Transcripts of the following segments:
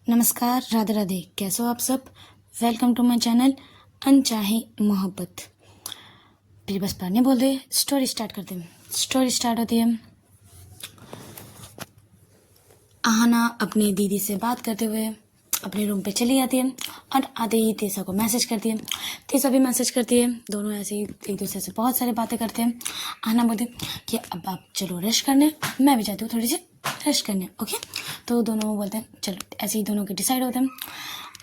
नमस्कार, राधे राधे। कैसे हो आप सब? वेलकम टू माय चैनल अनचाही मोहब्बत। फिर बस पढ़ने बोल दे, स्टोरी स्टार्ट करते हैं। स्टोरी स्टार्ट होती है, आहना अपनी दीदी से बात करते हुए अपने रूम पे चली जाती है और आते ही तेसा को मैसेज करती है। तेसा भी मैसेज करती है, दोनों ऐसे ही एक दूसरे से बहुत सारी बातें करते हैं। आहना बोलती कि अब आप चलो रेस्ट करने, मैं भी जाती हूँ थोड़ी सी रेस्ट करने, ओके। तो दोनों बोलते हैं चलो, ऐसे ही दोनों के डिसाइड होते हैं।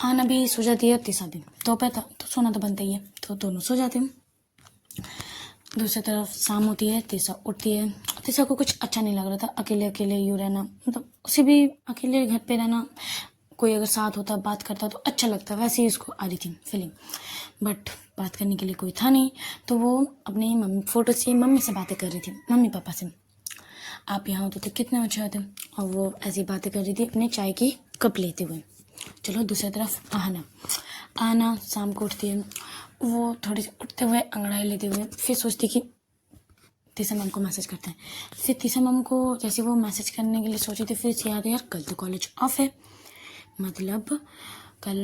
आहना भी सो जाती है, तेसा भी। दोपहर तो सोना तो बनता ही है, तो दोनों सो जाते हैं। दूसरी तरफ शाम होती है, तेसा उठती है। तेसा को कुछ अच्छा नहीं लग रहा था, अकेले अकेले यूँ रहना, मतलब उसे भी अकेले घर पे रहना, कोई अगर साथ होता बात करता तो अच्छा लगता, वैसे ही उसको आ रही थी फीलिंग। बट बात करने के लिए कोई था नहीं, तो वो अपनी फ़ोटो से मम्मी से बातें कर रही थी, मम्मी पापा से। आप यहाँ होते तो कितने अच्छे होते। और वो ऐसी बातें कर रही थी अपने चाय की कप लेते हुए। चलो दूसरी तरफ आहना शाम को उठती है। वो थोड़ी सी उठते हुए अंगड़ाई लेते हुए फिर सोचती कि तीसरा मैम को मैसेज करते हैं। फिर तीसरा मैम को जैसे वो मैसेज करने के लिए सोची थी, फिर याद है यार कल तो कॉलेज ऑफ है, मतलब कल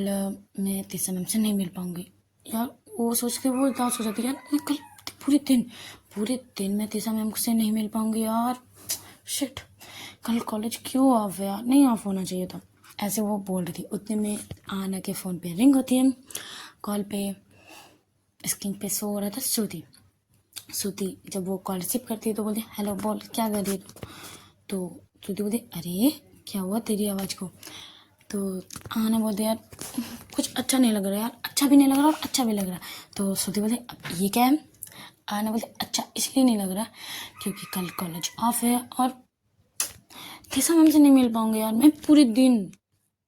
मैं तीसरा मैम से नहीं मिल पाऊँगी यार। वो सोच के वो उदास हो जाती है, यार मैं कल पूरे दिन मैं तीसरा मैम से नहीं मिल पाऊँगी यार, शिट, कल कॉलेज क्यों ऑफ है यार, नहीं ऑफ होना चाहिए था। ऐसे वो बोल रही थी। उतने में आना के फ़ोन पे रिंग होती है। कॉल पे स्क्रीन पे शो हो रहा था श्रुति। जब वो कॉल रिसीव करती है तो बोलती हेलो, बोल क्या कर रही है। तो श्रुति बोलती अरे क्या हुआ तेरी आवाज़ को। तो आना बोलते यार कुछ अच्छा नहीं लग रहा यार, अच्छा भी नहीं लग रहा और अच्छा भी लग रहा। तो श्रुति बोलती अब ये क्या है। आना बोलते अच्छा इसलिए नहीं लग रहा क्योंकि कल कॉलेज ऑफ है और तीसरा मैम से नहीं मिल पाऊंगी यार, मैं पूरे दिन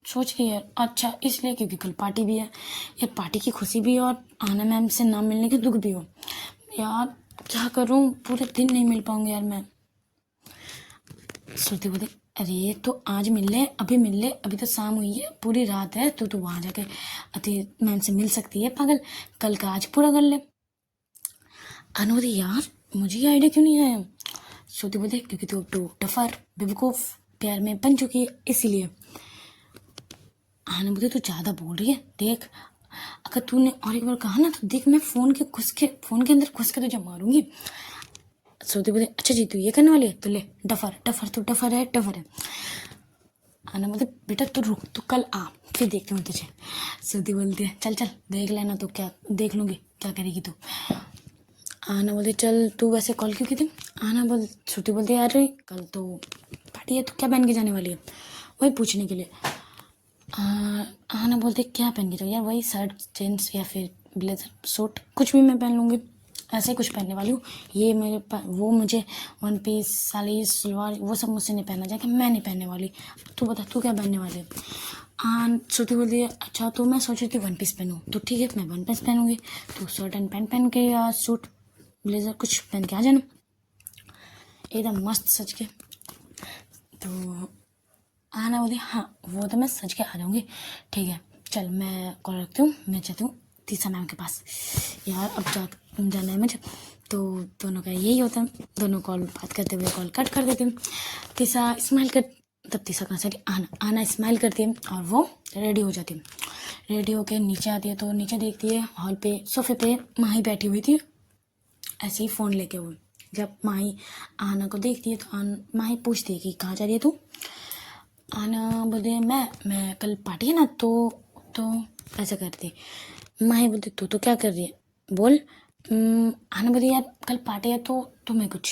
सोच रही यार। अच्छा इसलिए क्योंकि कल पार्टी भी है यार, पार्टी की खुशी भी और आना मैम से ना मिलने के दुख भी हो यार, क्या करूं, पूरे दिन नहीं मिल पाऊंगी यार मैं। श्रुति बोलती अरे तो आज मिल ले, अभी मिल ले, अभी तो शाम हुई है, पूरी रात है, तो तू वहां जाके अति मैम से मिल सकती है पागल, कल का आज पूरा कर ले। अनुदी यार मुझे ये आइडिया क्यों नहीं आया। श्रुति बोलती क्योंकि तू टफर बेवकूफ प्यार में बन चुकी है इसीलिए। बोलती तू ज़्यादा बोल रही है, देख अगर तूने और एक बार कहा ना तो देख मैं फ़ोन के अंदर घुस के तुझे मारूंगी। श्रुति बोलती अच्छा जी तू ये करने वाली है, तो ले डफर डफर, तू डफर है। आना बोलती बेटा तू रुक, तू कल आ फिर देखती हूँ तुझे। श्रुति बोलती है चल चल देख लेना, तो क्या देख लूँगी क्या करेगी तू। आना बोलती चल तू वैसे कॉल क्यों की थी। श्रुति बोलती है अरे कल तो पार्टी है, तो क्या पहन के जाने वाली है, वही पूछने के लिए। आना बोलते क्या पहन के जाओ यार, वही शर्ट जीन्स या फिर ब्लेजर सूट, कुछ भी मैं पहन लूँगी, ऐसे ही कुछ पहनने वाली हूँ। ये वो मुझे वन पीस साड़ी सलवार वो सब मुझसे नहीं पहना जाएगा, मैं नहीं पहनने वाली। तू बता तू क्या पहनने वाली है। श्रुति बोलती है अच्छा तो मैं सोच रही थी वन पीस पहनूँ, तो ठीक है मैं वन पीस पहनूँगी, तो शर्ट एंड पैंट पहन के या सूट ब्लेजर कुछ पहन के आ जाना एकदम मस्त सज के। तो आना बोली हाँ वो तो मैं सज के आ जाऊँगी, ठीक है चल मैं कॉल रखती हूँ, मैं चाहती हूँ तीसरा मैम के पास यार, अब जाना है मुझे। तो दोनों का यही होता है, दोनों कॉल बात करते हुए कॉल कट कर देते हैं। तीसरा स्माइल कर, तब तीसरा कहाँ से आना स्माइल करती है और वो रेडी हो जाती है। रेडी होकर नीचे आती है तो नीचे देखती है हॉल पे सोफे पे माही बैठी हुई थी ऐसे ही फ़ोन लेके हुए। जब माही आना को देखती है तो माही पूछती है कि कहाँ जा रही है तू। आना बोलते मैं कल पार्टी है ना, तो ऐसा करती। माही बोलती तो क्या कर रही है बोल। आना बोलती यार कल पार्टी है तो मैं कुछ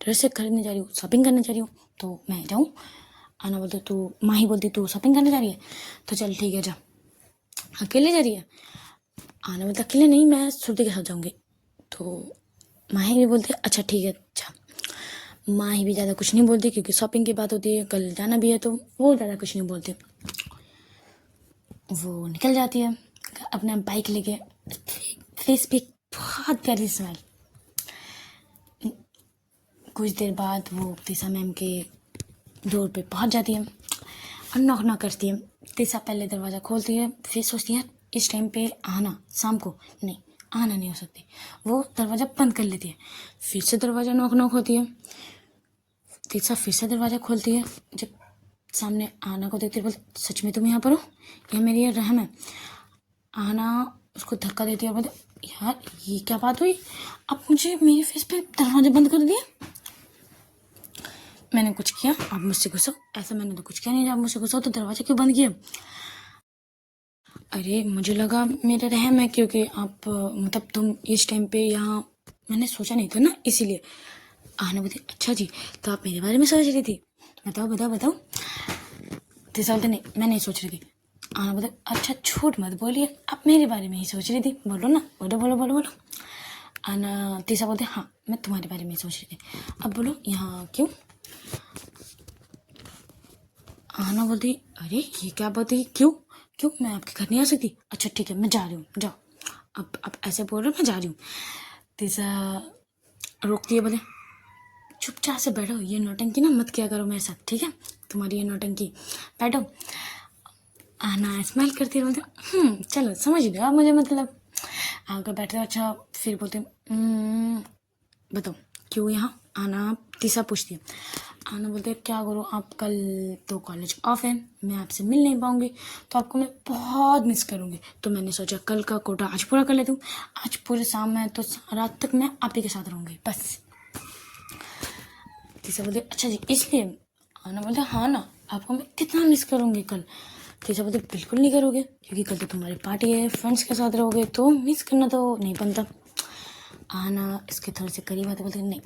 ड्रेस खरीदने जा रही हूँ, शॉपिंग करने जा रही हूँ, तो मैं जाऊँ। आना बोलती माही बोलती तू शॉपिंग करने जा रही है, तो चल ठीक है जा। अकेले जा रही है। आना बोलता अकेले नहीं मैं श्रुति के साथ जाऊँगी, तो माही भी बोलती अच्छा ठीक है अच्छा। माही भी ज़्यादा कुछ नहीं बोलती क्योंकि शॉपिंग की बात होती है, कल जाना भी है, तो वो ज़्यादा कुछ नहीं बोलती। वो निकल जाती है अपना बाइक लेके, फेस पे बहुत प्यारी स्माइल। कुछ देर बाद वो तीसा मैम के डोर पे पहुंच जाती है और नॉक करती है। तीसा पहले दरवाज़ा खोलती है, फिर सोचती है इस टाइम पे आना शाम को नहीं, आना नहीं हो सकती, वो दरवाज़ा बंद कर लेती है। फिर से दरवाज़ा नॉक होती है। तीसरा फिर से दरवाज़ा खोलती है। जब सामने आना को देखते बोलते सच में तुम यहाँ पर हो, यह मेरी ये रहम है। आना उसको धक्का देती है और बोलते यार ये क्या बात हुई, अब मुझे मेरे फेस पे दरवाजा बंद कर दिया, मैंने कुछ किया आप मुझसे गुस्सा, ऐसा मैंने तो कुछ किया नहीं, आप मुझसे गुस्सा हो तो दरवाजा क्यों बंद किया। अरे मुझे लगा मेरा रहम है क्योंकि आप मतलब तुम इस टाइम पे यहाँ, मैंने सोचा नहीं था ना इसीलिए। आना बोलती अच्छा जी तो आप मेरे बारे में सोच रही थी, बताओ बताओ बताओ। तीसरा बोलते नहीं मैं नहीं सोच रही थी। आना बोलते अच्छा झूठ मत बोलिए, आप मेरे बारे में ही सोच रही थी, बोलो ना, बोलो बोलो बोलो बोलो। आना तीसरा बोलते हाँ मैं तुम्हारे बारे में ही सोच रही थी, अब बोलो यहाँ क्यों। आना बोलती अरे ये क्या बात है, क्यों क्यों मैं आपके घर नहीं आ सकती, अच्छा ठीक है मैं जा रही हूँ, जाओ अब ऐसे बोल रहे हो मैं जा रही हूँ। तीसरा रोकती है बोले चुपचाप से बैठो, ये नौटंकी ना मत किया करो मेरे साथ, ठीक है तुम्हारी ये नौटंकी, बैठो। आना स्माइल करती है बोलते चलो समझ लो आप मुझे, मतलब आकर बैठते हो। अच्छा फिर बोलते बताओ क्यों यहाँ। आना तीसरा पूछती है। आना बोलते क्या करूँ, आप कल तो कॉलेज ऑफ है, मैं आपसे मिल नहीं पाऊंगी तो आपको मैं बहुत मिस करूंगी, तो मैंने सोचा कल का कोटा आज पूरा कर लेती हूँ, आज पूरे शाम है तो रात तक मैं आप ही के साथ रहूंगी बस। तीसरा बोलते अच्छा जी इसलिए। आना बोलते हाँ ना, आपको मैं कितना मिस करूंगी कल। तीसरा बोलते बिल्कुल नहीं करोगे क्योंकि कल तो तुम्हारी पार्टी है, फ्रेंड्स के साथ रहोगे तो मिस करना तो नहीं बनता। आना इसके थोड़े से करीब आते बोलते नहीं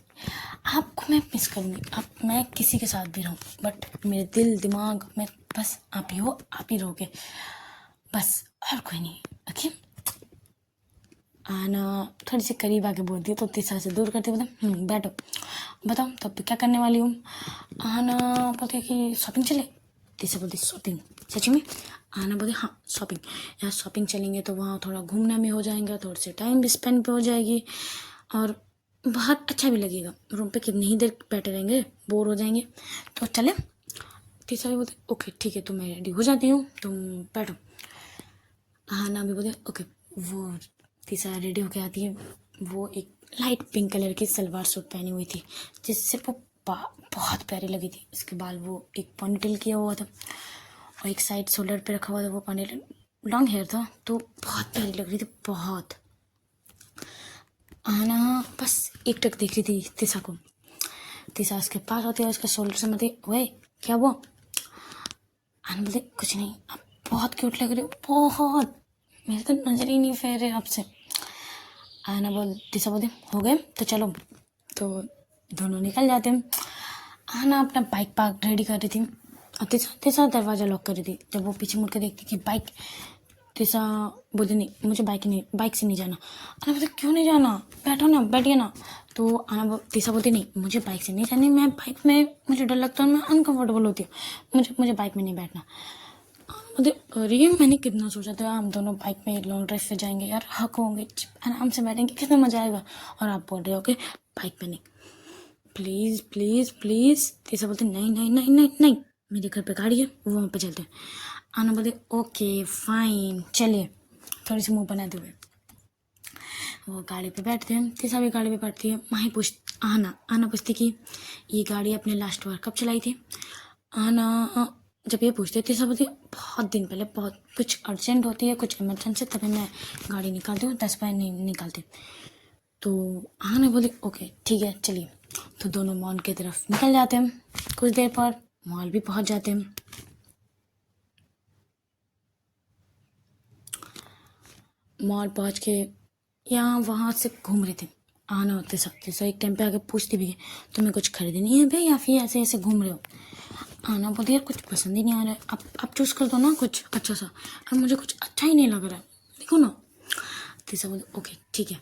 आपको मैं मिस करूँगी, अब मैं किसी के साथ भी रहूँ बट मेरे दिल दिमाग में बस आप ही हो, आप ही रहोगे बस और कोई नहीं, ओके। आना थोड़ी सी करीब आके बोलती है तो तीसरा से दूर करती बोलते बैठो बताओ तब तो क्या करने वाली हूँ। आना बोलते कि शॉपिंग चले, तीसरा बोलती शॉपिंग सच में। आना बोलते हाँ शॉपिंग, यार शॉपिंग चलेंगे तो वहाँ थोड़ा घूमना भी हो जाएगा, थोड़े से टाइम भी स्पेंड भी हो जाएगी और बहुत अच्छा भी लगेगा, रूम पे कितनी ही देर बैठे रहेंगे बोर हो जाएंगे, तो चले। तीसरा भी बोलते ओके ठीक है तो मैं रेडी हो जाती हूँ तुम बैठो। आना भी बोलते ओके। वो तीसरा रेडी होके आती है, वो एक लाइट पिंक कलर की सलवार सूट पहनी हुई थी जिससे वो बहुत प्यारी लगी थी, उसके बाल वो एक पॉनीटेल किया हुआ था और एक साइड शोल्डर पे रखा हुआ था वो पॉनीटेल, लॉन्ग हेयर था तो बहुत प्यारी लग रही थी बहुत। आना बस एक टक देख रही थी तीसा को, तीसा उसके पास होती है उसका शोल्डर से मत ओए क्या वो। आना बोलते कुछ नहीं आप बहुत क्यूट लग रहे हो बहुत, मेरे तो नजर ही नहीं फेर रहे आपसे। आना बोल तीसा बोलते हो गए तो चलो, तो दोनों निकल जाते हैं। आना अपना बाइक पार्क रेडी कर रही थी और तीसा दरवाज़ा लॉक कर रही थी, जब वो पीछे मुड़ कर देखती कि बाइक, तीसा बोलती नहीं मुझे बाइक से नहीं जाना। आना बोलते क्यों नहीं जाना, बैठो ना बैठिए ना। तो आना तीसा बोलती नहीं मुझे बाइक से नहीं जानी, मैं बाइक में मुझे डर लगता है, मैं अनकंफर्टेबल होती हूँ, मुझे बाइक में नहीं बैठना। मुझे अरे मैंने कितना सोचा था हम दोनों बाइक में लॉन्ग ड्राइव पे जाएंगे यार, हक होंगे आराम से बैठेंगे कितना मजा आएगा, और आप बोल रहे हो कि बाइक पे नहीं, प्लीज़ प्लीज़ प्लीज़। तीसरा बोलते नहीं नहीं नहीं नहीं नहीं, मेरे घर पे गाड़ी है वो वहाँ पे चलते हैं। आना बोलते ओके फाइन चलिए, थोड़ी सी मुँह बनाते हुए वो गाड़ी पे बैठते हैं, तीसरा भी गाड़ी पे बैठती है। माही आना पूछती कि ये गाड़ी अपने लास्ट बार कब चलाई थी। आना जब ये पूछते थे सब बहुत दिन पहले, बहुत कुछ अर्जेंट होती है कुछ इमरजेंसी तभी मैं गाड़ी निकालती हूँ, 10 बार नहीं निकालती। तो आना बोली ओके ठीक है चलिए, तो दोनों मॉल की तरफ निकल जाते हैं। कुछ देर पर मॉल भी पहुँच जाते हैं। मॉल पहुँच के यहाँ वहाँ से घूम रहे थे, आना होते सकते सो एक टाइम पे आके पूछती भी है तुम्हें कुछ खरीदनी है भाई या फिर ऐसे ऐसे घूम रहे हो। आना बोलती यार कुछ पसंद ही नहीं आ रहा है, आप चूज़ कर दो ना कुछ अच्छा सा, अब मुझे कुछ अच्छा ही नहीं लग रहा है देखो ना। तीसरा बोलते ओके ठीक है।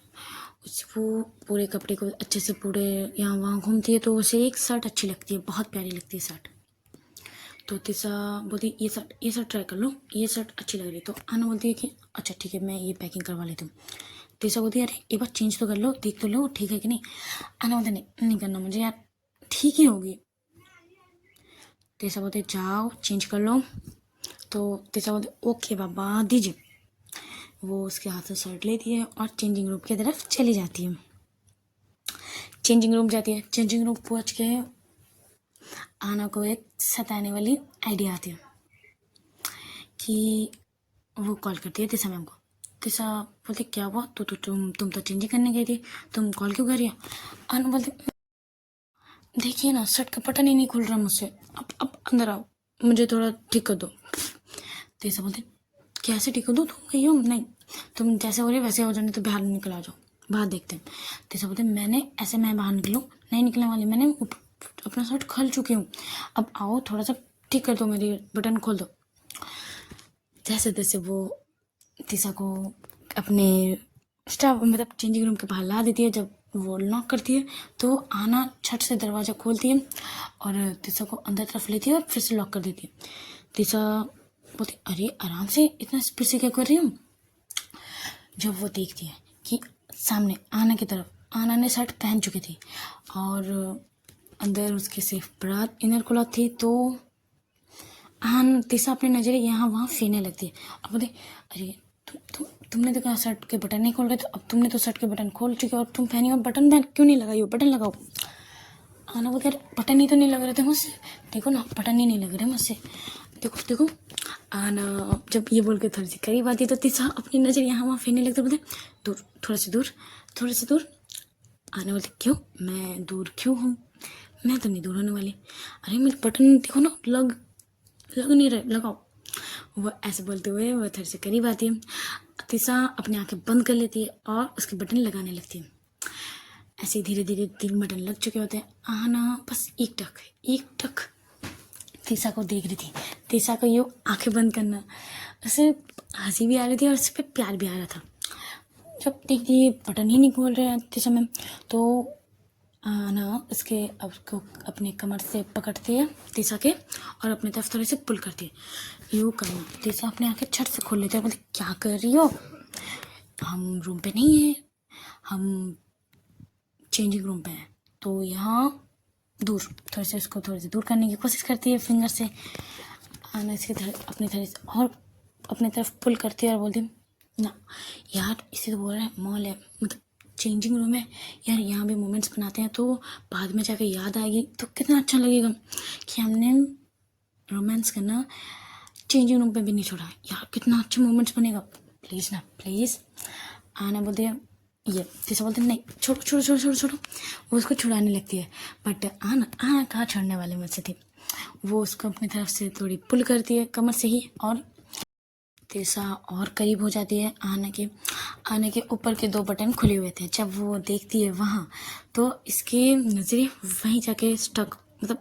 वो पूरे कपड़े को अच्छे से पूरे यहाँ वहाँ घूमती है तो उसे एक शर्ट अच्छी लगती है, बहुत प्यारी लगती है शर्ट। तो तीसरा बोलती ये शर्ट ट्राई कर लो, ये शर्ट अच्छी लग रही है। तो आना बोलती है कि अच्छा ठीक है मैं ये पैकिंग करवा लेती हूँ। तीसरा बोलती है अरे एक बार चेंज तो कर लो, देख तो लो ठीक है कि नहीं। आना बोलते नहीं करना मुझे यार, ठीक ही होगी। तीसरा बोलते जाओ चेंज कर लो। तो तीसरा बोलते ओके बाबा दीजिए। वो उसके हाथ से शर्ट लेती है और चेंजिंग रूम की तरफ चली जाती है। चेंजिंग रूम जाती है, चेंजिंग रूम पहुँच के आना को एक सताने वाली आइडिया आती है कि वो कॉल करती है तिशा मैम को। तिशा बोलती क्या हुआ, तुम तो चेंजिंग करने गई थी, तुम कॉल क्यों कर रही हो? आना बोलती देखिए ना शर्ट का बटन ही नहीं खुल रहा मुझसे, अब अंदर आओ, मुझे थोड़ा ठीक कर दो। तिशा बोलती कैसे ठीक कर दो, तुम गई हो? नहीं, तुम जैसे हो रही वैसे हो जाने, तो बाहर निकल आ जाओ, बाहर देखते हैं। तिशा बोलते मैं बाहर निकलूँ? नहीं निकलने वाली, मैंने अपना शर्ट खोल चुकी हूँ, अब आओ थोड़ा सा ठीक कर दो, मेरी बटन खोल दो। जैसे तैसे वो तिशा को अपने स्टाफ मतलब चेंजिंग रूम के बाहर ला देती है। जब वो लॉक करती है तो आना छट से दरवाज़ा खोलती है और तिशा को अंदर तरफ लेती है और फिर से लॉक कर देती है। तिशा बोलती अरे आराम से, इतना स्पीड से क्या कर रही हूँ? जब वो देखती है कि सामने आना की तरफ आना ने शर्ट पहन चुकी थी और अंदर उसके सिर्फ ब्रा इनर क्लॉथ थी, तो तिशा अपनी नज़रें यहाँ वहाँ फेरने लगती है और बोलती अरे तुमने तो कहा शर्ट के बटन नहीं खोल रहे, तो अब तुमने तो शर्ट के बटन खोल चुके हो और तुम पहनी हो, बटन क्यों नहीं लगाई हो? बटन लगाओ। आना बोलते बटन ही तो नहीं लग रहे थे मुझसे, देखो ना बटन ही नहीं लग रहे मुझसे, देखो देखो। आना जब ये बोल के थोड़ी सी करीब आती है तो तिशा अपनी नज़र यहाँ वहाँ फेरने लगते, बोलते दूर, थोड़ा सा दूर, थोड़ा सा दूर। आना बोलते क्यों, मैं दूर क्यों हूँ? मैं तो नहीं दूर होने वाली। अरे मेरे बटन देखो ना, लग नहीं रहे, लगाओ। वो ऐसे बोलते हुए वो थोड़ी सी करीब आती है। तिशा अपनी आंखें बंद कर लेती है और उसके बटन लगाने लगती है। ऐसे धीरे धीरे 3 बटन लग चुके होते हैं। आना बस एक टक तिशा को देख रही थी। तिशा को ये आंखें बंद करना, उसे हंसी भी आ रही थी और उस पर प्यार भी आ रहा था। जब देखती बटन ही नहीं खोल रहे हैं तिशा मैम, तो आना उसके को अपने कमर से पकड़ती है तिशा के और अपनी तरफ थोड़ी सी पुल करती है। यूँ करना, तिशा अपने आंखें छट से खोल लेते हैं, बोलते क्या कर रही हो? हम रूम पे नहीं है, हम चेंजिंग रूम पे हैं, तो यहाँ दूर, थोड़े से इसको थोड़ी सी दूर करने की कोशिश करती है फिंगर से। आना इसकी अपनी तरह से और अपनी तरफ पुल करती है और बोलती ना यार, इसे तो बोल रहे हैं मॉल है, मतलब चेंजिंग रूम है यार, यहाँ भी मोमेंट्स बनाते हैं तो बाद में जाकर याद आएगी तो कितना अच्छा लगेगा कि हमने रोमांस करना चेंजिंग रूम पे भी नहीं छोड़ा यार, कितना अच्छा मोमेंट्स बनेगा, प्लीज़ ना प्लीज़। आना बोलते हैं ये, जैसे बोलते हैं नहीं छोड़ो छोड़ो छोड़ो छोड़ो छोड़ो, वो उसको छुड़ाने लगती है। बट आना कहाँ छोड़ने वाले मुझसे थी, वो उसको अपनी तरफ से थोड़ी पुल करती है कमर से ही और तिशा और करीब हो जाती है। आने के ऊपर के 2 बटन खुले हुए थे। जब वो देखती है वहाँ, तो इसके नज़रें वहीं जाके स्टक, मतलब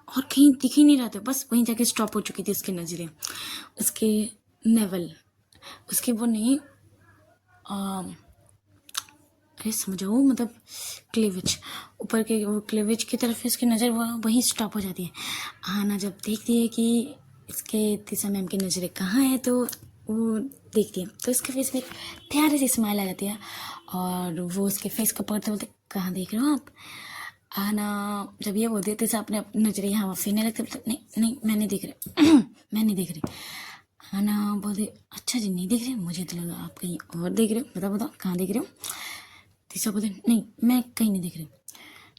और कहीं दिख ही नहीं रहा था, बस वहीं जाके स्टॉप हो चुकी थी उसकी नज़रें। उसके नेवल, उसके वो नहीं अरे समझाओ, मतलब क्लीवेज, ऊपर के वो क्लीवेज की तरफ इसकी नज़र वहीं स्टॉप हो जाती है। आना जब देखती है कि इसके तिशा मैम की नज़रें कहाँ है, तो वो देखती है तो इसके फेस में प्यारी सी स्माइल आ जाती है और वो उसके फेस को पकड़ते बोलते कहाँ देख रहे हो आप? आना जब ये बोलती है तिशा अपने नज़रें यहाँ फेरने लगते, बोलते नहीं नहीं मैं नहीं देख रही मैं नहीं देख रही। आना बोलते अच्छा जी नहीं देख रहे, मुझे तो लगा आप कहीं और देख रहे हो, बताओ कहाँ देख रहे हो? तिशा बोलते नहीं मैं कहीं नहीं देख रही।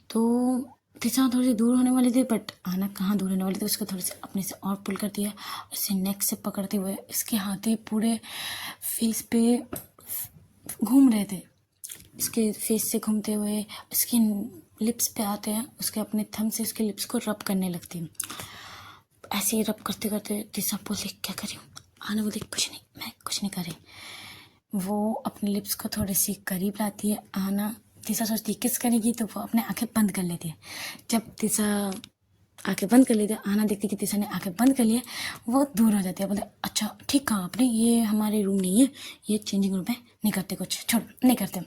तो तिशा थोड़ी सी दूर होने वाली थी, बट आना कहाँ दूर होने वाली थी, उसको थोड़ी सी अपने से और पुल करती है, उसे नेक से पकड़ते हुए इसके हाथे पूरे फेस पे घूम रहे थे, इसके फेस से घूमते हुए इसके लिप्स पे आते हैं, उसके अपने थंब से उसके लिप्स को रब करने लगती है। ऐसे ही रब करते करते तिशा बोलती क्या कर रही हूँ? आना बोलती कुछ नहीं, मैं कुछ नहीं कर रही। वो अपने लिप्स को थोड़ी सी करीब लाती है। आना तिशा सोचती है किस करेगी, तो वो अपने आंखें बंद कर लेती है। जब तिशा आंखें बंद कर लेती है, आना देखती है कि तिशा ने आंखें बंद कर लिए, वो दूर हो जाती है। बोले अच्छा ठीक कहा आपने, ये हमारे रूम नहीं है, ये चेंजिंग रूम है, नहीं करते कुछ, छोड़ नहीं करते।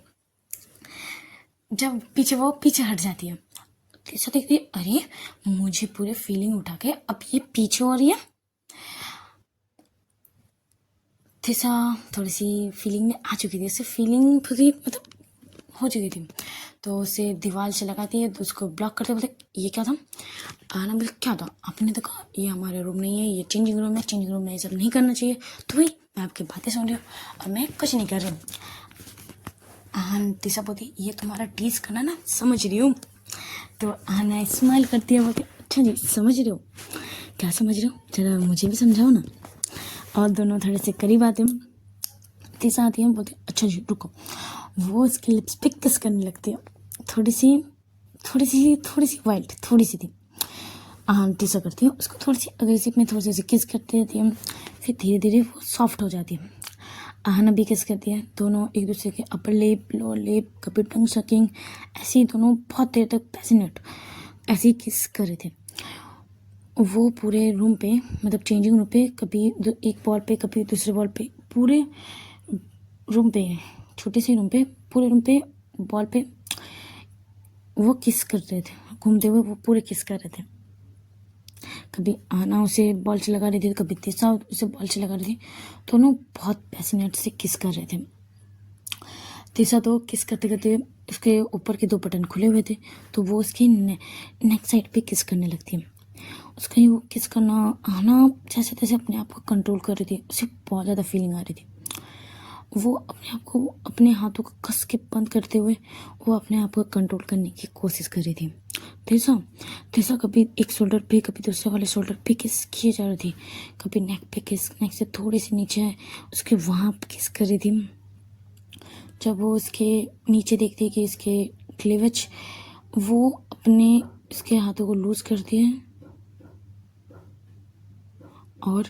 जब वो पीछे हट जाती है, तिशा देखती है अरे मुझे पूरे फीलिंग उठा के अब ये पीछे हो रही है। तिशा थोड़ी सी फीलिंग में आ चुकी थी, उससे फीलिंग पूरी मतलब हो चुकी थी, तो उसे दीवार से लगाती है, तो उसको ब्लॉक करते बोलते ये क्या था? आना बोले क्या था, आपने तो कहा ये हमारे रूम नहीं है, ये चेंजिंग रूम है, चेंजिंग रूम में ये सब नहीं करना चाहिए, तो भाई मैं आपकी बातें सुन रही हूँ और मैं कुछ नहीं कर रही हूँ। तिशा बोलती ये तुम्हारा टीज करना ना समझ रही हूँ। तो आना स्माइल करती है, बोलती अच्छा जी, समझ रहे हो? क्या समझ रहे हो? जरा मुझे भी समझाओ ना। और दोनों थोड़े से करीब आते हैं, तीसरा आती है, बोलते अच्छा जी रुको। वो उसके लिप्स पे किस करने लगती है, थोड़ी सी वाइल्ड, थोड़ी सी थी। तीसरा करती है उसको, थोड़ी सी अग्रेसिव में थोड़ी सी किस करती रहती है, फिर धीरे धीरे वो सॉफ्ट हो जाती है। आहना भी किस करती है, दोनों एक दूसरे के अपर लिप, लोअर लिप, कभी टंग सकिंग, ऐसे ही दोनों बहुत देर तक पैसिनेट ऐसे ही किस कर रहे थे। वो पूरे रूम पे, मतलब चेंजिंग रूम पे, कभी एक बॉल पे कभी दूसरे बॉल पे, पूरे रूम पे, छोटे से रूम पे, पूरे रूम पे बॉल पे वो किस कर रहे थे, घूमते हुए वो पूरे किस कर रहे थे। कभी आना उसे बॉल से लगा रही थी, कभी तीसरा उसे बॉल से लगा रही थी। दोनों बहुत पैशनेट से किस कर रहे थे। तीसरा तो किस करते करते उसके ऊपर के 2 बटन खुले हुए थे, तो वो उसकी नेक साइड पे किस करने लगती है। उसका वो किस करना आना जैसे तैसे अपने आप को कंट्रोल कर रही थी, उसे बहुत ज़्यादा फीलिंग आ रही थी। वो अपने आप को अपने हाथों को कस के बंद करते हुए वो अपने आप को कंट्रोल करने की कोशिश कर रही थी। तेजा तेजा कभी एक शोल्डर पे कभी दूसरे वाले शोल्डर पे किस किए जा रही थी, कभी नेक पे किस, नेक से थोड़ी सी नीचे है उसके वहाँ किस कर रही थी। जब वो उसके नीचे देखती है कि इसके क्लीवेज, वो अपने इसके हाथों को लूज करती है और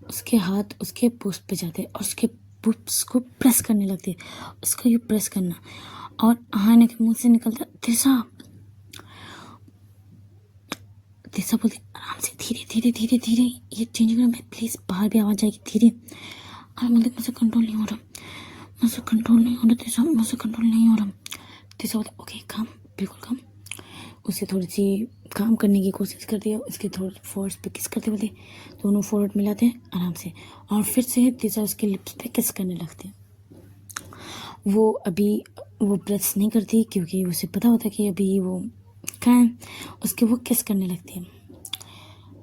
उसके हाथ उसके पुष्प पे जाते हैं और उसके पुष्प को प्रेस करने लगती है। उसको ये प्रेस करना और आहाना के मुंह से निकलता तिरसा। तिरसा बोलती आराम से, धीरे धीरे धीरे धीरे, ये चेंजिंग रूम में प्लीज बाहर भी आवाज आएगी, धीरे। और मतलब मुझे कंट्रोल नहीं हो रहा, मुझसे कंट्रोल नहीं हो रहा तिरसा, मुझसे कंट्रोल नहीं हो रहा। तिरसा बोलती ओके काम, बिल्कुल काम। उसे थोड़ी सी काम करने की कोशिश करती है, उसके थोड़े फोर्स पे किस करते बोलते, दोनों फोर्ड मिलाते हैं आराम से और फिर से तीसरा उसके लिप्स पे किस करने लगते हैं। वो अभी वो प्रेस नहीं करती क्योंकि उसे पता होता है कि अभी वो कहाँ है, उसके वो किस करने लगती है।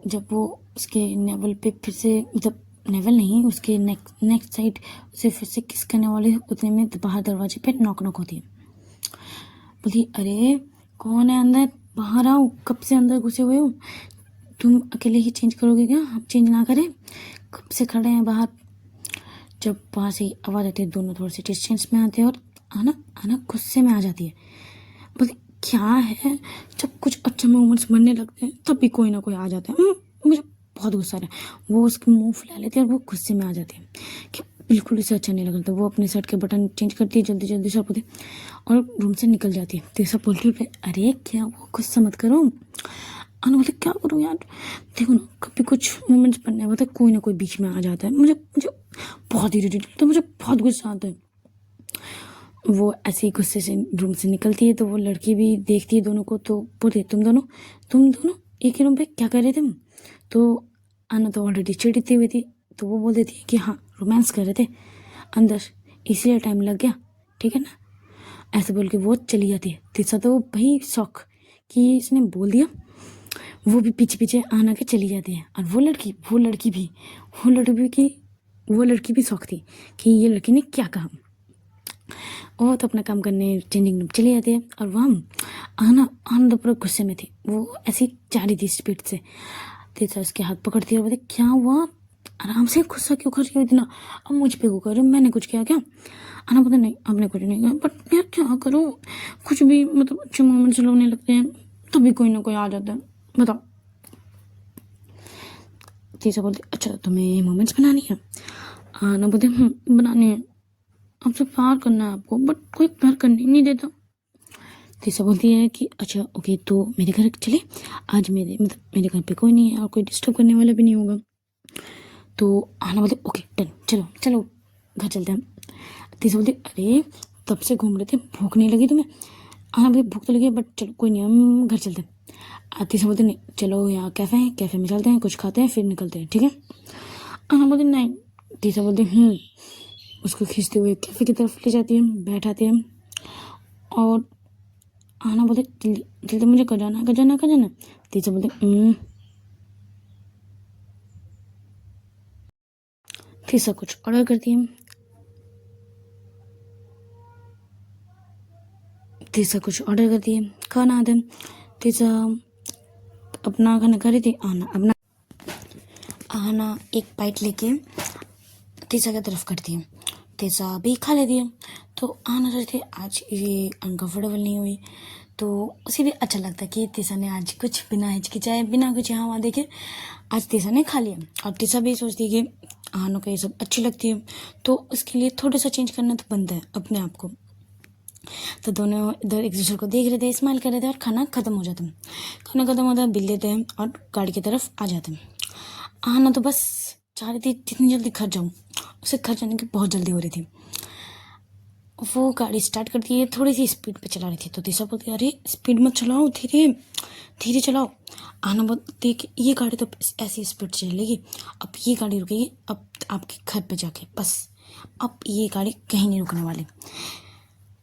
जब वो उसके नेवल पे फिर से, मतलब नेवल नहीं, उसके नेक्स्ट साइड उसे फिर से किस करने वाले उतने में बाहर दरवाजे पे नॉक नॉक होती है। बोली अरे कौन है अंदर, बाहर आओ, कब से अंदर घुसे हुए हो, तुम अकेले ही चेंज करोगे क्या, हम चेंज ना करें, कब से खड़े हैं बाहर। जब वहाँ से आवाज़ आती है दोनों थोड़े से डिस्टेंस में आते हैं और आना आना गुस्से में आ जाती है। बोले क्या है, जब कुछ अच्छे मोमेंट्स बनने लगते हैं तब भी कोई ना कोई आ जाता है। मुझे बहुत गुस्सा आ रहा है। वो उसके मुंह फुला लेती है और वो गुस्से में आ जाती है कि बिल्कुल इसे अच्छा नहीं लगता। वो अपने शर्ट के बटन चेंज करती है जल्दी जल्दी सब होते और रूम से निकल जाती है। तो सब बोलती है अरे क्या वो गुस्सा मत करो। अनु बोलते क्या करूँ यार, देखो ना कभी कुछ मोमेंट्स बनने होता है कोई ना कोई बीच में आ जाता है, मुझे मुझे बहुत इरिटेट होता है, मुझे बहुत गुस्सा आता है। वो ऐसे ही गुस्से से रूम से निकलती है तो वो लड़की भी देखती है दोनों को, तो बोलती तुम दोनों एक ही रूम पे क्या कर रहे थे। तो आना तो ऑलरेडी चिढ़ती हुई थी, तो वो बोल देती है कि हाँ रोमांस कर रहे थे अंदर, इसलिए टाइम लग गया, ठीक है ना। ऐसे बोल के वो चली जाती है। तीसरा तो भाई शौक कि इसने बोल दिया, वो भी पीछे पीछे आना के चली जाती है। और वो लड़की भी शौक थी कि ये लड़की ने क्या कहा। वो तो अपना काम करने चेंजिंग रूम चली जाती है और वहाँ आना आना तो पूरा गुस्से में थी, वो ऐसी जा रही थी स्पीड से। तीसरा उसके हाथ पकड़ती है और बोलती क्या हुआ, आराम से, गुस्सा क्यों कर रही हो इतना, अब मुझ पे क्यों कर रही हो, मैंने कुछ किया क्या। आना पता नहीं आपने कुछ नहीं किया, बट यार क्या करूँ, कुछ भी मतलब अच्छे मोमेंट्स लगने लगते हैं तभी कोई ना कोई आ जाता है, बताओ। तीसरा बोलती अच्छा तुम्हें मोमेंट्स बनानी है। आना बोलते बनानी है, आपसे प्यार करना है आपको, बट कोई प्यार करने नहीं देता। तीसरा बोलती है कि अच्छा ओके तो मेरे घर चले, आज मेरे घर पे कोई नहीं है और कोई डिस्टर्ब करने वाला भी नहीं होगा। तो आना बोलते ओके डन, चलो चलो घर चलते हैं। तीसरा बोलती अरे तब से घूम रहे थे, भूख नहीं लगी तुम्हें। आना बोलती भूख तो लगी है बट चलो कोई नहीं, हम घर चलते हैं। तीसरा बोलते नहीं चलो यहाँ कैफ़े है, कैफ़े में चलते हैं, कुछ खाते हैं फिर निकलते हैं, ठीक है। आना बोलते नहीं। तीसरा बोलते उसको खींचते हुए कैफ़े की तरफ ले जाती है, बैठाते हैं और आना बोलते जल्दी जल्दी मुझे कर जाना। तीसरा बोलते तीसरा कुछ ऑर्डर करती है, खाना आता है। तीसरा अपना खाना खा रही थी। आहना एक बाइट लेके तीसा की तरफ करती है। तीसा भी खा लेती है। तो आहना सोचती है आज ये अनकम्फर्टेबल नहीं हुई, तो उसे भी अच्छा लगता है कि तीसा ने आज कुछ बिना हिचकिचाए, बिना कुछ यहाँ वहाँ देखे आज तीसा ने खा लिया। और तीसा भी सोचती है कि आहनों को ये सब अच्छी लगती है, तो उसके लिए थोड़ा सा चेंज करना तो बनता है अपने आप को। तो दोनों इधर एक दूसरे को देख रहे थे, स्माइल कर रहे थे और खाना खत्म हो जाता है। खाना खत्म होता है, बिल लेते हैं और गाड़ी की तरफ आ जाते हैं। आहना तो बस चाह रही थी जितनी जल्दी घर जाऊँ, उसे घर जाने की बहुत जल्दी हो रही थी। वो गाड़ी स्टार्ट करती है, थोड़ी सी स्पीड पे चला रही थी। तो तीसा बोलती है अरे स्पीड मत चलाओ, धीरे धीरे चलाओ। आहना बोलती है कि ये गाड़ी तो ऐसी स्पीड चलेगी, अब ये गाड़ी रुकेगी अब आपके घर पे जाके, बस अब ये गाड़ी कहीं नहीं रुकने वाली।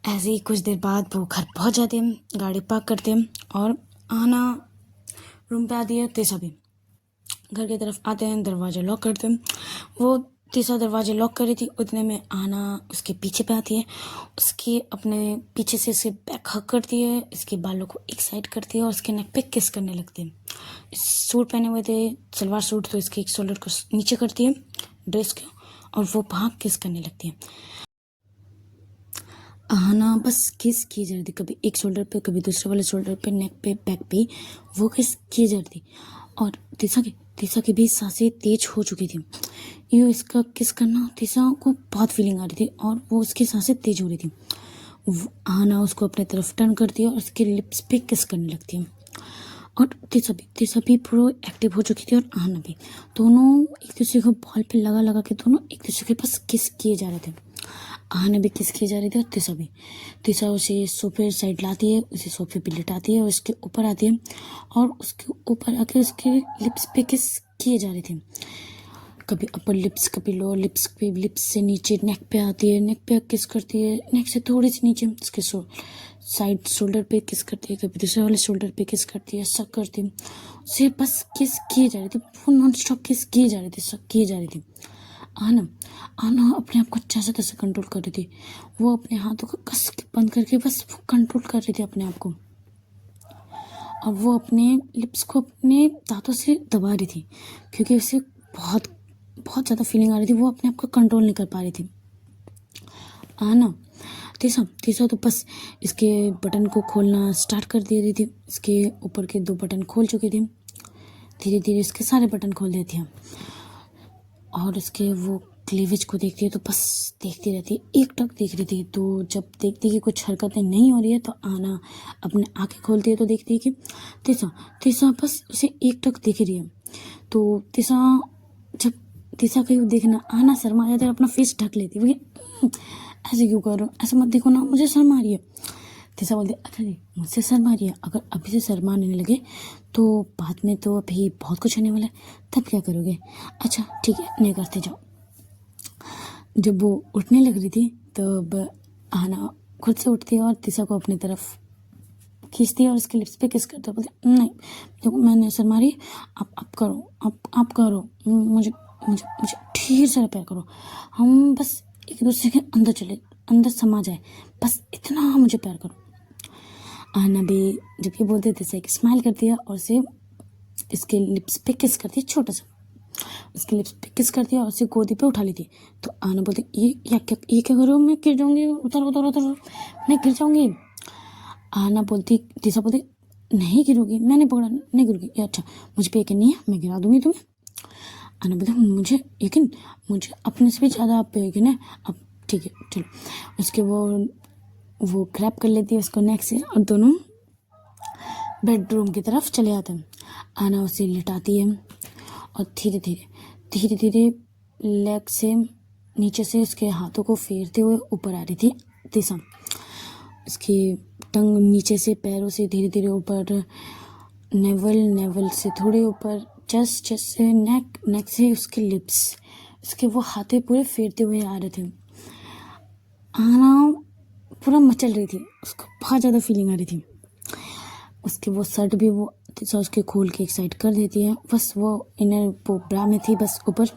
ऐसे ही कुछ देर बाद वो घर पहुंच जाते हैं, गाड़ी पार्क करते हैं और आहना रूम पे आती है। तीसा भी घर की तरफ आते हैं, दरवाज़ा लॉक करते हैं। वो तीसा दरवाजे लॉक कर रही थी, उतने में आहना उसके पीछे पे आती है। उसके अपने पीछे से उसके बैक हक करती है, इसके बालों को एक साइड करती है और उसके नेक पे किस करने लगती है। सूट पहने हुए थे, सलवार सूट, तो इसके एक शोल्डर को नीचे करती है ड्रेस के और वो वहाँ किस करने लगती है। आहना बस किस किए जा रही थी, कभी एक शोल्डर पे, कभी दूसरे वाले शोल्डर पे, नेक पे, बैक पे, वो किस किए जा रही थी। और तीसा की भी सांसें तेज हो चुकी थी। यूँ इसका किस करना तीसा को बहुत फीलिंग आ रही थी और वो उसकी सांसें तेज हो रही थी। आहना उसको अपने तरफ टर्न करती है और उसके लिप्स पे किस करने लगती है। और तीसा भी पूरा एक्टिव हो चुकी थी और आहना भी, दोनों एक दूसरे को बॉल पे लगा के दोनों एक दूसरे के पास किस किए जा रहे थे। आहना भी किस किए जा रही थी और तीसा उसे सोफे साइड लाती है, उसे सोफे पे लिटाती है और उसके ऊपर आती है और उसके ऊपर आके उसके लिप्स पे किस किए जा रहे थे। कभी अपर लिप्स, कभी लोअर लिप्स, कभी लिप्स से नीचे नेक पे आती है, नेक पे किस करती है, नेक से थोड़ी सी नीचे उसके साइड शोल्डर पे किस करती है, कभी दूसरे वाले शोल्डर पे किस करती है, सब करती है। उसे बस किस किए जा रही थी, वो नॉन स्टॉप किस किए जा रही थी, सब किए जा रही थी। आहना अपने आप को जैसे तैसे कंट्रोल कर रही थी। वो अपने हाथों को कस के बंद करके बस वो कंट्रोल कर रही थी अपने आप को और वो अपने लिप्स को अपने दांतों से दबा रही थी क्योंकि उसे बहुत बहुत ज़्यादा फीलिंग आ रही थी। वो अपने आप को कंट्रोल नहीं कर पा रही थी। आहना तीसा तो बस इसके बटन को खोलना स्टार्ट कर दे रही थी। इसके ऊपर के 2 बटन खोल चुके थे, धीरे धीरे इसके सारे बटन खोल देती है और इसके वो क्लीवेज को देखती है तो बस देखती रहती है, एक टक देख रही थी। तो जब देखती है कि कुछ हरकतें नहीं हो रही है तो आहना अपने आंखें खोलती है तो देखती है कि तीसा बस उसे एक टक देख रही है। तो जब तीसा कहीं देखना, आहना शर्मा जाती है और अपना फेस ढक लेती है। ऐसे क्यों कर रहे हो, ऐसे मत देखो ना, मुझे शर्म आ रही है। तीसा बोलती है अच्छा जी मुझसे शर्म आ रही है, अगर अभी से शर्माने लगे तो बाद में तो अभी बहुत कुछ होने वाला है, तब क्या करोगे। अच्छा ठीक है, नहीं करते जाओ। जब वो उठने लग रही थी तब आहना खुद से उठती है और तीसा को अपनी तरफ खींचती है और उसके लिप्स पे किस करते बोलती नहीं देखो मैंने शर्मा रही, आप करो, आप करो, मुझे मुझे मुझे ढेर सारा प्यार करो, हम बस एक दूसरे के अंदर समा जाए, बस इतना मुझे प्यार करो। आहना भी जब ये बोलते थे एक स्माइल करती है और उसे इसके लिप्स पे किस करती है, छोटा सा उसके लिप्स पे किस करती है और उसे गोदी पे उठा लेती है। तो आहना बोलती ये क्या कर रहे हो, मैं गिर जाऊंगी, उतर मैं गिर जाऊंगी। आहना बोलती, तीसा बोलती नहीं गिरोगी, मैंने पकड़ा, नहीं गिरोगी। ये अच्छा मुझे पे यकीन नहीं है, मैं गिरा दूंगी तुम्हें। आहना बोलती मुझे अपने से भी ज़्यादा आप पे यकीन है, अब ठीक है चलो। उसके वो ग्रैब कर लेती है उसको नेक से और दोनों बेडरूम की तरफ चले आते हैं। आहना उसे लिटाती है और धीरे धीरे लेग से नीचे से उसके हाथों को फेरते हुए ऊपर आ रही थी तीसा। उसकी टंग नीचे से पैरों से धीरे धीरे ऊपर, नेवल से थोड़े ऊपर, चेस्ट से नेक से उसके लिप्स, उसके वो हाथे पूरे फेरते हुए आ रहे थे। आहना पूरा मचल रही थी, उसको बहुत ज़्यादा फीलिंग आ रही थी। उसके वो शर्ट भी वो तीसा उसके खोल के एक साइड कर देती है, बस वो इनर वो ब्रा में थी, बस ऊपर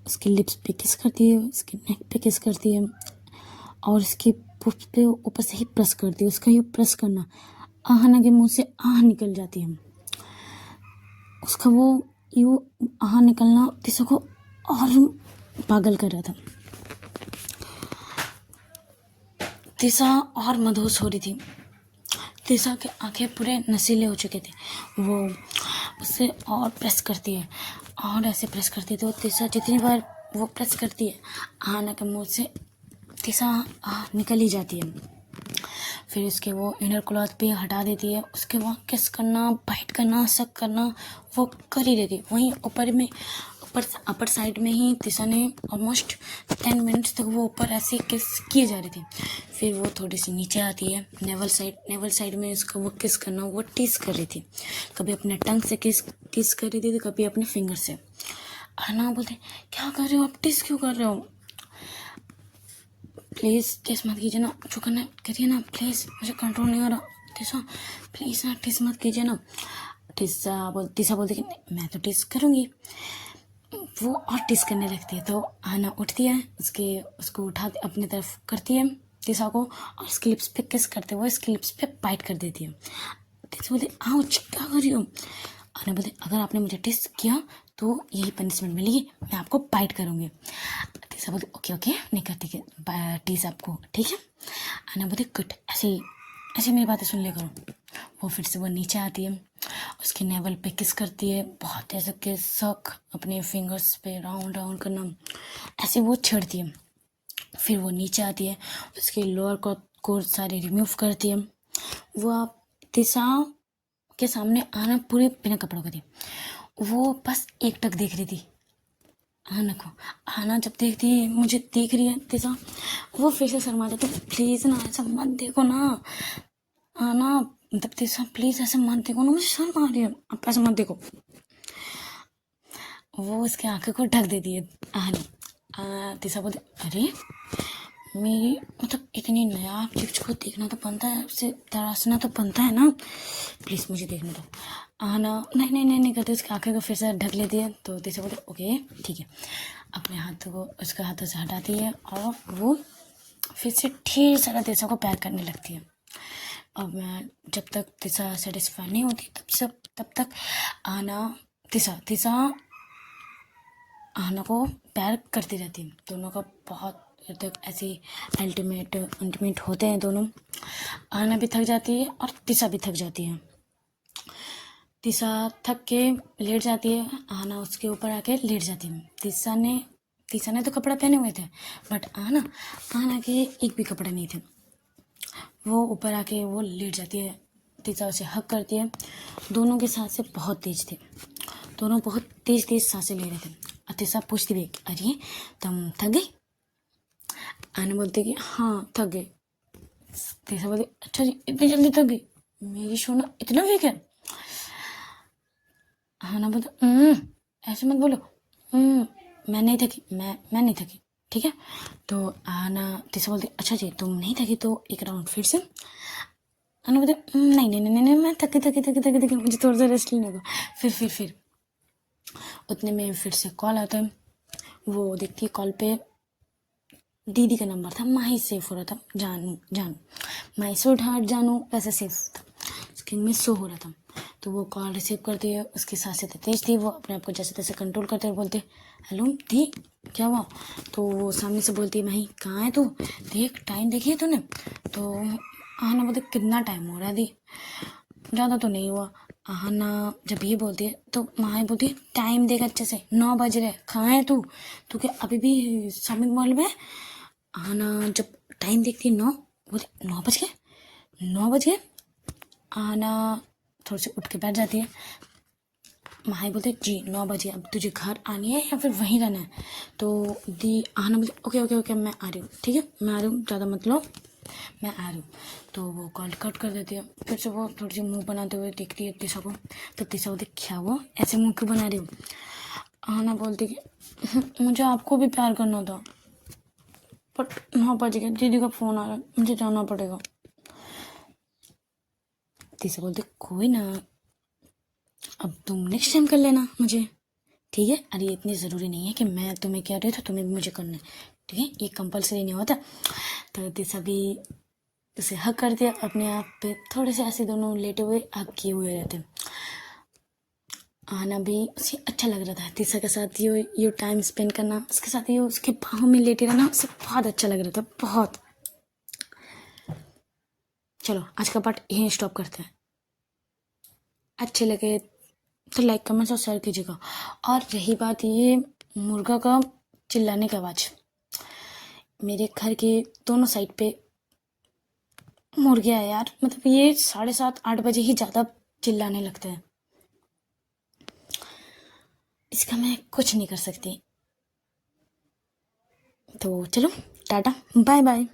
उसके लिप्स पे किस करती है, उसके नेक पे किस करती है और उसके पुप्स पे ऊपर से ही प्रेस करती है। उसका ये प्रेस करना आहना के मुंह से आह निकल जाती है। उसका वो यूँ आहा निकलना तीसा को और पागल कर रहा था। तीसा और मदहोश हो रही थी। तीसा के आंखें पूरे नशीले हो चुके थे। वो उससे और प्रेस करती है और ऐसे प्रेस करती है तो तीसा जितनी बार वो प्रेस करती है आहाना के मुंह से तीसा निकल ही जाती है। फिर उसके वो इनर क्लॉथ भी हटा देती है। उसके बाद किस करना, बाइट करना, सक करना वो कर ही रहती है। वहीं ऊपर में अपर साइड में ही तीसा ने ऑलमोस्ट 10 मिनट्स तक वो ऊपर ऐसे किस किए जा रही थी। फिर वो थोड़ी सी नीचे आती है नेवल साइड में उसका वो किस करना वो टीस कर रही थी। कभी अपने टंग से किस कर रही थी तो कभी अपने फिंगर से। आना बोलते क्या कर रहे हो आप, टिस क्यों कर रहे हो, प्लीज़ टिस मत कीजिए ना, जो करना है करिए ना प्लीज़, मुझे कंट्रोल नहीं हो रहा। टिसा प्लीज़ ना टिस मत कीजिए ना। तीसा बोलती कि नहीं मैं तो टिस करूँगी। वो और टिस करने लगती है तो आना उठती है, उसको उठा अपनी तरफ करती है तीसा को और उसकी लिप्स पे किस करते हुए उसकी लिप्स पे बाइट कर देती है। तीसा बोलती आउच क्या कर रही हो। आना बोलती अगर आपने मुझे टिस किया तो यही पनिशमेंट मिलेगी, मैं आपको बाइट करूँगी। तीसा बोलती ओके नहीं करती टीस आपको, ठीक है। आना बोलती गुड, ऐसे मेरी बातें सुन लिया करो। वो फिर से वो नीचे आती है, उसके नेवल पे किस करती है, बहुत ऐसे किस सक अपने फिंगर्स पे राउंड राउंड करना ऐसे वो छेड़ती है। फिर वो नीचे आती है, उसके लोअर को सारे रिमूव करती है। वो आप तीसा के सामने आना पूरे बिना कपड़ों का थी। वो बस एक टक देख रही थी आना को। आना जब देखती है मुझे देख रही है तीसा, वो फिर से शर्मा जाती है। प्लीज़ ना ऐसा मत देखो ना आना, मतलब तीसा प्लीज़ ऐसे मत देखो ना, मुझे शर्म आ रही है, आप ऐसे मत देखो। वो उसकी आंखें को ढक देती है आनी। तीसा बोलती अरे मेरी मतलब इतनी नायाब चीज को देखना तो बनता है, उससे तराशना तो बनता है ना, प्लीज़ मुझे देखने दो। आना नहीं करते उसकी आंखें को फिर से ढक लेती है। तो तीसा बोलते ओके ठीक है, अपने हाथों को उसके हाथों से हटाती है और वो फिर से ढेर सारा तीसा को प्यार करने लगती है। अब मैं जब तक तीसा सेटिस्फाई नहीं होती तब तक आना तीसा आना को प्यार करती रहती है। दोनों का बहुत तक ऐसे इंटीमेट होते हैं दोनों। आना भी थक जाती है और तीसा भी थक जाती है। तीसा थक के लेट जाती है, आना उसके ऊपर आके लेट जाती है। तीसा ने तो कपड़ा पहने हुए थे बट आना के एक भी कपड़े नहीं थे। वो ऊपर आके वो लेट जाती है, तीसा उसे हक करती है। दोनों की सांसें बहुत तेज थी, दोनों बहुत तेज सांसें ले रहे थे। तीसा पूछती भी अरे तुम थक गई। आना बोलती कि हाँ थक गई। तीसा बोलती अच्छा जी इतनी जल्दी थक गई, मेरी सोना इतना वीक है। आना बोलती ऐसे मत बोलो, मैं नहीं थकी, मैं नहीं थकी, ठीक है। तो आना तीसा बोलती अच्छा जी तुम नहीं थकी तो एक राउंड फिर से। आना बोलती नहीं मैं थकी मुझे थोड़ा सा रेस्ट लेने दो। फिर उतने में फिर से कॉल आता है। वो देखती है कॉल पे दीदी का नंबर था, माही सेव हो रहा था, जानू माही से उठा जानू वैसे सेव था, स्क्रीन में शो हो रहा था। तो वो कॉल रिसीव करती है, उसकी सांसें तेज थी, वो अपने आप को जैसे तैसे कंट्रोल करते हुए बोलते हेलो दी क्या हुआ। तो वो सामने से बोलती है माही कहाँ है तू, देख टाइम देखी है तूने। तो आना बोलते कितना टाइम हो रहा है दी, ज़्यादा तो नहीं हुआ। आना जब ये बोलती है तो माँ बोलती है टाइम देख अच्छे से, 9 बज रहे, कहाँ है तू क्या अभी भी शॉपिंग मॉल में। आना जब टाइम देखती है 9, बोलती 9 बज गए। आना थोड़ी सी उठ के बैठ जाती है। माही बोलते जी 9 बजे, अब तुझे घर आनी है या फिर वहीं रहना है। तो दी आना बोलती ओके मैं आ रही हूँ, ठीक है मैं आ रही हूँ, ज़्यादा मत लो मैं आ रही हूँ। तो वो कॉल कट कर देती है। फिर से वो थोड़ी सी मुंह बनाते हुए देखती है तीसा को। तो तीसा बोलती क्या वो ऐसे मुंह क्यों बना रही हो। आना बोलती कि मुझे आपको भी प्यार करना था बट 9 बज गए, दीदी का फ़ोन आ रहा है, मुझे जाना पड़ेगा। तीसा बोलती कोई ना, अब तुम नेक्स्ट टाइम कर लेना मुझे, ठीक है। अरे इतनी ज़रूरी नहीं है कि मैं तुम्हें कह रही हूँ तो तुम्हें भी मुझे करना है, ठीक है, ये कंपलसरी नहीं होता। तो तीसा भी उसे हक करते अपने आप पे, थोड़े से ऐसे दोनों लेटे हुए हक किए हुए रहते। आना भी उसे अच्छा लग रहा था, तीसरा के साथ ये टाइम स्पेंड करना, उसके साथ ये उसके बाहों में लेटे रहना उसे बहुत अच्छा लग रहा था, बहुत। चलो आज का पार्ट यहीं स्टॉप करते हैं। अच्छे लगे तो लाइक कमेंट्स और शेयर कीजिएगा। और रही बात ये मुर्गा का चिल्लाने की आवाज़, मेरे घर के दोनों साइड पे मुर्गियाँ है यार, मतलब ये 7:30-8 बजे ही ज़्यादा चिल्लाने लगते हैं। इसका मैं कुछ नहीं कर सकती। तो चलो टाटा बाय बाय।